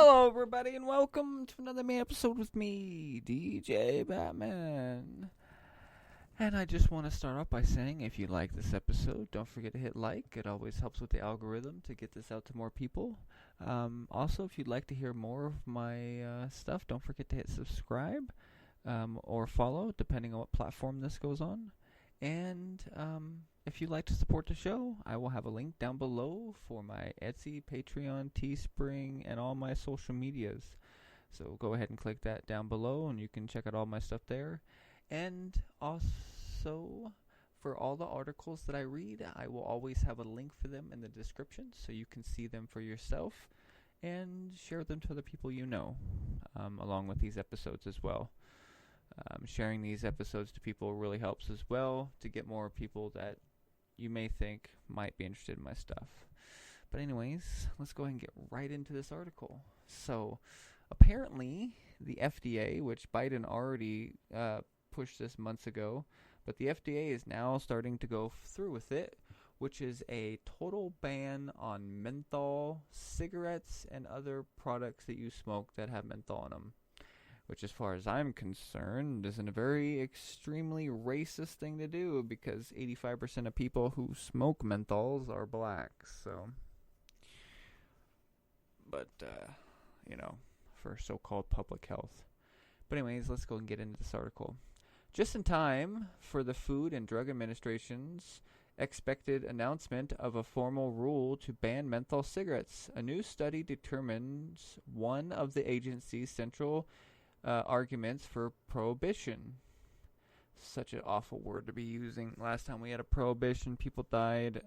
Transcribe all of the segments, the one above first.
Hello, everybody, and welcome to another main episode with me, DJ Batman. And I just want to start off by saying, if you like this episode, don't forget to hit like. It always helps with the algorithm to get this out to more people. Also, if you'd like to hear more of my stuff, don't forget to hit subscribe or follow, depending on what platform this goes on. And if you'd like to support the show, I will have a link down below for my Etsy, Patreon, Teespring, and all my social medias. So go ahead and click that down below, and you can check out all my stuff there. And also, for all the articles that I read, I will always have a link for them in the description, so you can see them for yourself and share them to the people you know, along with these episodes as well. Sharing these episodes to people really helps as well to get more people that you may think might be interested in my stuff. But anyways, let's go ahead and get right into this article. So, apparently, the FDA, which Biden already pushed this months ago, but the FDA is now starting to go through with it, which is a total ban on menthol, cigarettes, and other products that you smoke that have menthol in them. Which, as far as I'm concerned, isn't a very extremely racist thing to do, because 85% of people who smoke menthols are black. So, but for so-called public health. But anyways, let's go and get into this article. Just in time for the Food and Drug Administration's expected announcement of a formal rule to ban menthol cigarettes, a new study determines one of the agency's central arguments for prohibition. Such an awful word to be using. Last time we had a prohibition, people died.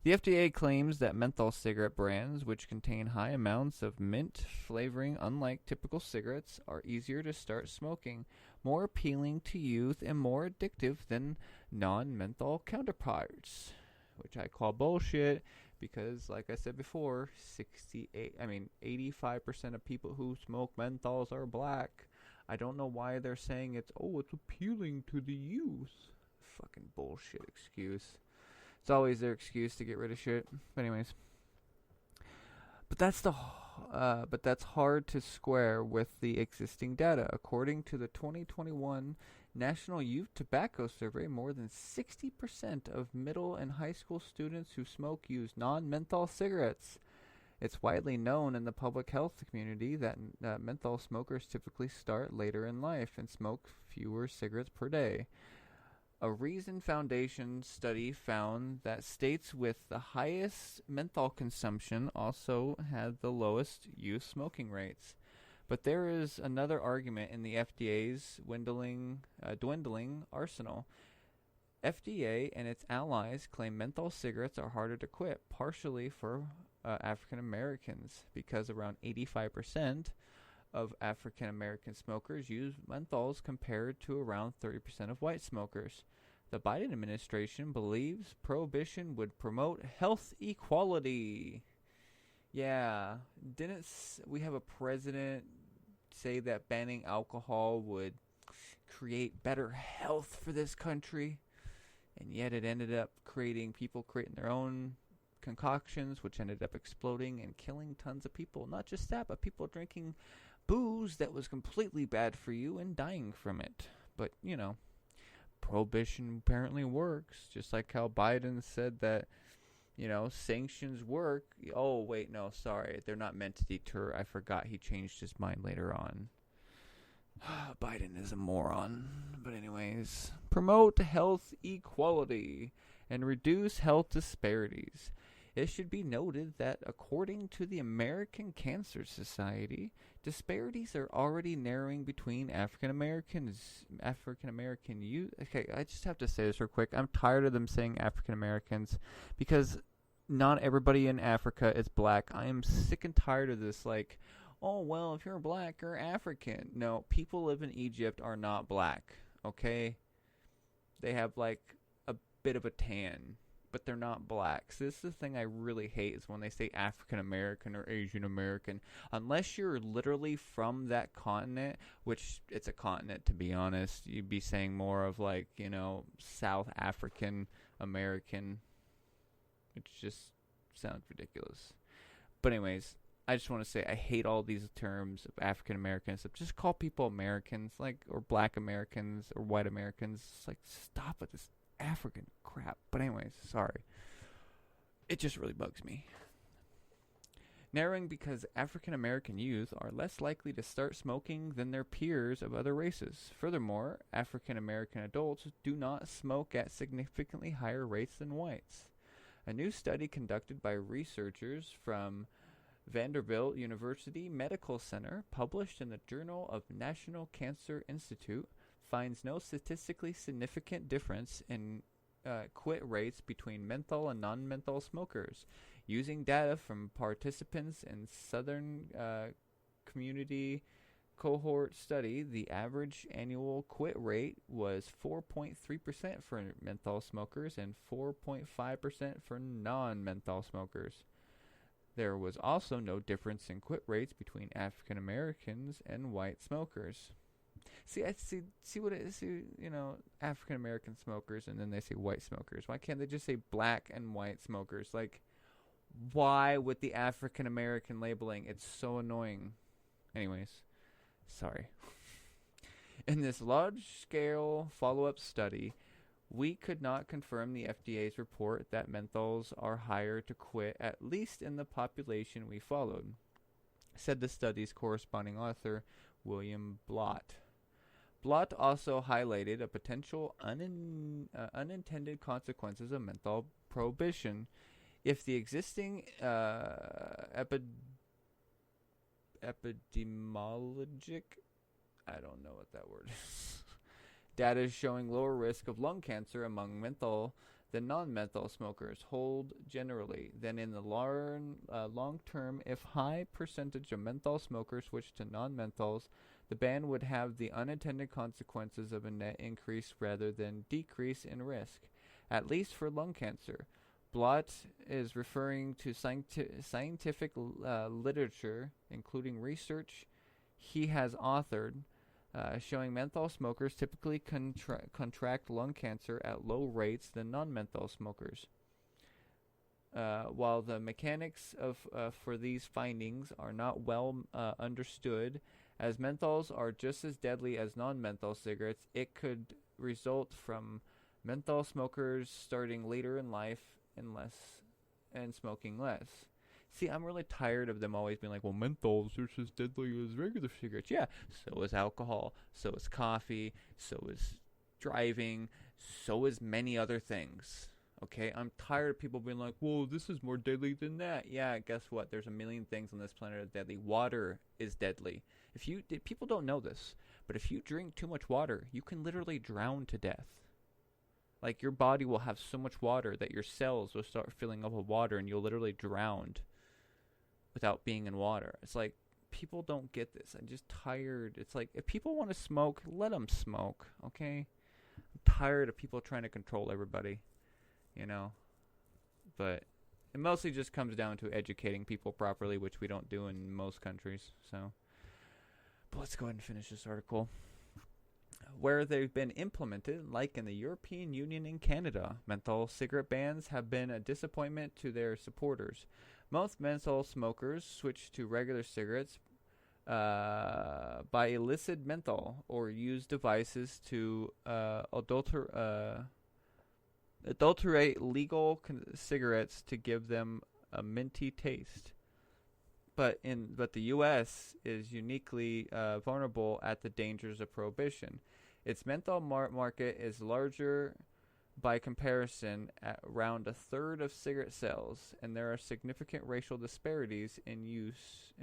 The FDA claims that menthol cigarette brands, which contain high amounts of mint flavoring unlike typical cigarettes, are easier to start smoking, more appealing to youth, and more addictive than non-menthol counterparts. Which I call bullshit, because, like I said before, 85% of people who smoke menthols are black. I don't know why they're saying it's appealing to the youth. Fucking bullshit excuse. It's always their excuse to get rid of shit. But anyways, that's hard to square with the existing data. According to the 2021 National Youth Tobacco Survey, more than 60% of middle and high school students who smoke use non-menthol cigarettes. It's widely known in the public health community that menthol smokers typically start later in life and smoke fewer cigarettes per day. A Reason Foundation study found that states with the highest menthol consumption also had the lowest youth smoking rates. But there is another argument in the FDA's dwindling arsenal. FDA and its allies claim menthol cigarettes are harder to quit, partially for African Americans, because around 85% of African American smokers use menthols compared to around 30% of white smokers. The Biden administration believes prohibition would promote health equality. Yeah, didn't we have a president say that banning alcohol would create better health for this country? And yet it ended up people creating their own concoctions, which ended up exploding and killing tons of people. Not just that, but people drinking booze that was completely bad for you and dying from it. But, prohibition apparently works, just like how Biden said that sanctions work. Oh, wait, no, sorry. They're not meant to deter. I forgot he changed his mind later on. Biden is a moron. But anyways, promote health equality and reduce health disparities. It should be noted that according to the American Cancer Society, disparities are already narrowing between African American youth. Okay, I just have to say this real quick. I'm tired of them saying African Americans, because not everybody in Africa is black. I am sick and tired of this, like, oh, well, if you're black, you're African. No, people live in Egypt are not black, okay? They have, like, a bit of a tan, but they're not black. So this is the thing I really hate, is when they say African American or Asian American. Unless you're literally from that continent, which it's a continent, to be honest, you'd be saying more of, like, South African American, which just sounds ridiculous. But anyways, I just want to say I hate all these terms of African Americans. Just call people Americans, like, or Black Americans or white Americans. It's like, stop with this African crap. But anyways, sorry. It just really bugs me. Narrowing because African American youth are less likely to start smoking than their peers of other races. Furthermore, African American adults do not smoke at significantly higher rates than whites. A new study conducted by researchers from Vanderbilt University Medical Center, published in the Journal of National Cancer Institute, finds no statistically significant difference in quit rates between menthol and non-menthol smokers. Using data from participants in Southern Community Cohort Study, the average annual quit rate was 4.3% for menthol smokers and 4.5% for non-menthol smokers. There was also no difference in quit rates between African Americans and white smokers. See what it is, African American smokers, and then they say white smokers. Why can't they just say black and white smokers? Like, why with the African American labeling? It's so annoying. Anyways, sorry. In this large-scale follow-up study, we could not confirm the FDA's report that menthols are higher to quit, at least in the population we followed, said the study's corresponding author, William Blott. Blott also highlighted a potential unintended consequences of menthol prohibition. If the existing epidemiologic, I don't know what that word is, data is showing lower risk of lung cancer among menthol than non-menthol smokers hold generally than in the long term. If high percentage of menthol smokers switch to non-menthols, the ban would have the unintended consequences of a net increase rather than decrease in risk, at least for lung cancer. Blott is referring to scientific literature, including research he has authored, showing menthol smokers typically contract lung cancer at low rates than non-menthol smokers. While the mechanics for these findings are not well understood, as menthols are just as deadly as non-menthol cigarettes, it could result from menthol smokers starting later in life and smoking less. See, I'm really tired of them always being like, well, menthols are just as deadly as regular cigarettes. Yeah, so is alcohol, so is coffee, so is driving, so is many other things. Okay, I'm tired of people being like, whoa, this is more deadly than that. Yeah, guess what? There's a million things on this planet that are deadly. Water is deadly. People don't know this, but if you drink too much water, you can literally drown to death. Like, your body will have so much water that your cells will start filling up with water and you'll literally drown without being in water. It's like, people don't get this. I'm just tired. It's like, if people want to smoke, let them smoke, okay? I'm tired of people trying to control everybody, But it mostly just comes down to educating people properly, which we don't do in most countries, so. But let's go ahead and finish this article. Where they've been implemented, like in the European Union and Canada, menthol cigarette bans have been a disappointment to their supporters. Most menthol smokers switch to regular cigarettes by illicit menthol or use devices to adulterate legal cigarettes to give them a minty taste. But the U.S. is uniquely vulnerable at the dangers of prohibition. Its menthol market is larger by comparison at around a third of cigarette sales, and there are significant racial disparities in use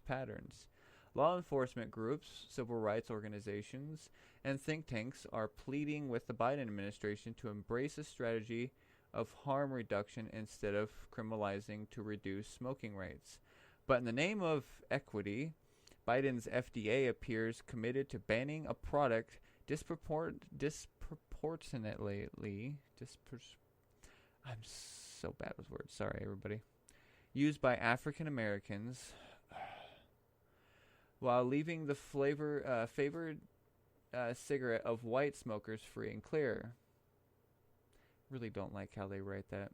patterns. Law enforcement groups, civil rights organizations, and think tanks are pleading with the Biden administration to embrace a strategy of harm reduction instead of criminalizing to reduce smoking rates. But in the name of equity, Biden's FDA appears committed to banning a product I'm so bad with words. Sorry, everybody. Used by African Americans, while leaving the favored cigarette of white smokers free and clear. Really don't like how they write that.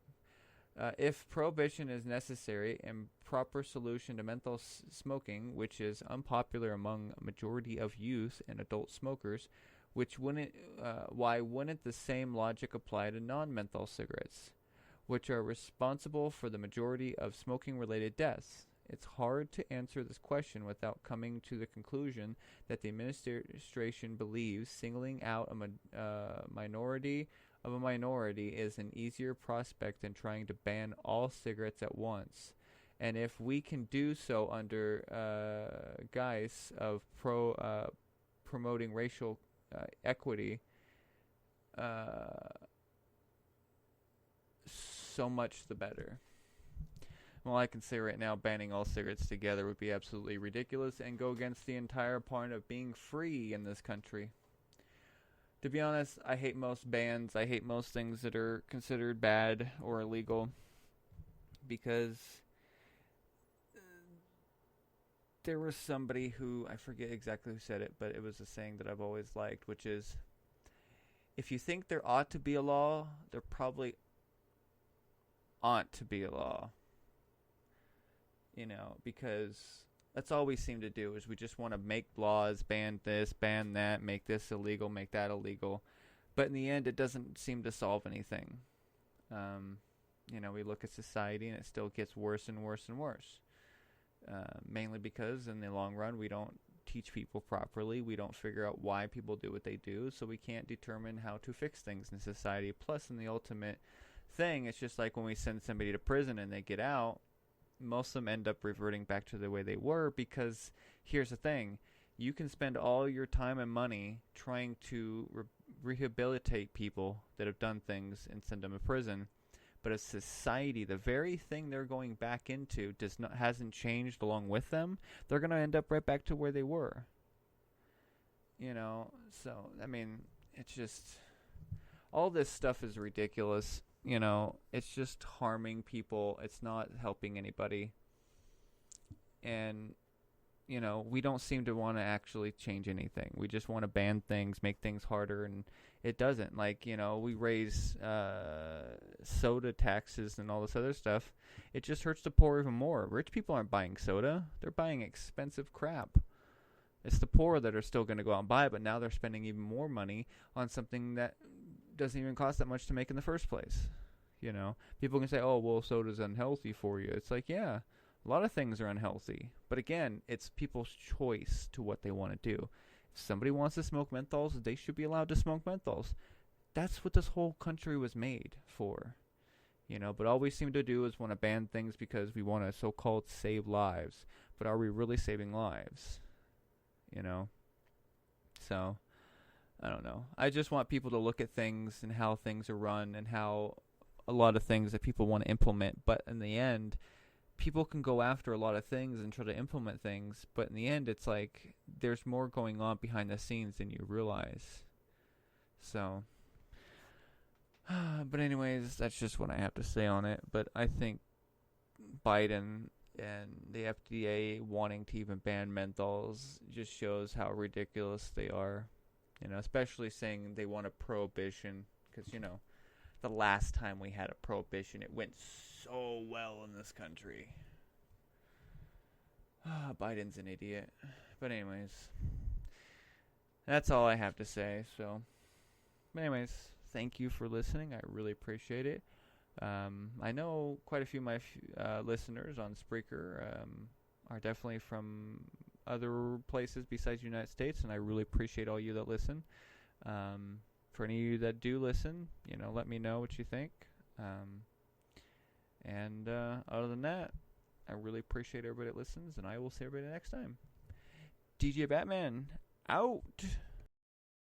If prohibition is necessary and proper solution to menthol smoking, which is unpopular among a majority of youth and adult smokers, why wouldn't the same logic apply to non-menthol cigarettes, which are responsible for the majority of smoking-related deaths? It's hard to answer this question without coming to the conclusion that the administration believes singling out a minority of a minority is an easier prospect than trying to ban all cigarettes at once. And if we can do so under guise of promoting racial equity, so much the better. Well, I can say right now, banning all cigarettes together would be absolutely ridiculous and go against the entire point of being free in this country. To be honest, I hate most bans. I hate most things that are considered bad or illegal, because there was somebody who, I forget exactly who said it, but it was a saying that I've always liked, which is, if you think there ought to be a law, there probably ought to be a law. Because that's all we seem to do, is we just want to make laws, ban this, ban that, make this illegal, make that illegal. But in the end, it doesn't seem to solve anything. We look at society and it still gets worse and worse and worse. Mainly because in the long run, we don't teach people properly. We don't figure out why people do what they do, so we can't determine how to fix things in society. Plus, in the ultimate thing, it's just like when we send somebody to prison and they get out, most of them end up reverting back to the way they were, because here's the thing. You can spend all your time and money trying to rehabilitate people that have done things and send them to prison, but as society, the very thing they're going back into hasn't changed along with them, they're going to end up right back to where they were. So, it's just, all this stuff is ridiculous. It's just harming people. It's not helping anybody. And, we don't seem to want to actually change anything. We just want to ban things, make things harder, and it doesn't. We raise soda taxes and all this other stuff. It just hurts the poor even more. Rich people aren't buying soda. They're buying expensive crap. It's the poor that are still going to go out and buy it, but now they're spending even more money on something that doesn't even cost that much to make in the first place. People can say, oh, well, soda's unhealthy for you. It's like, yeah, a lot of things are unhealthy. But again, it's people's choice to what they want to do. If somebody wants to smoke menthols, they should be allowed to smoke menthols. That's what this whole country was made for. But all we seem to do is want to ban things because we want to so-called save lives. But are we really saving lives? So, I don't know. I just want people to look at things and how things are run and how a lot of things that people want to implement. But in the end, people can go after a lot of things and try to implement things. But in the end, it's like there's more going on behind the scenes than you realize. So, but anyways, that's just what I have to say on it. But I think Biden and the FDA wanting to even ban menthols just shows how ridiculous they are. Especially saying they want a prohibition, because, the last time we had a prohibition, it went so well in this country. Biden's an idiot. But anyways, that's all I have to say. So, but anyways, thank you for listening. I really appreciate it. I know quite a few of my listeners on Spreaker are definitely from other places besides the United States, and I really appreciate all you that listen. For any of you that do listen, let me know what you think. And other than that, I really appreciate everybody that listens, and I will see everybody next time. DJ Batman, out!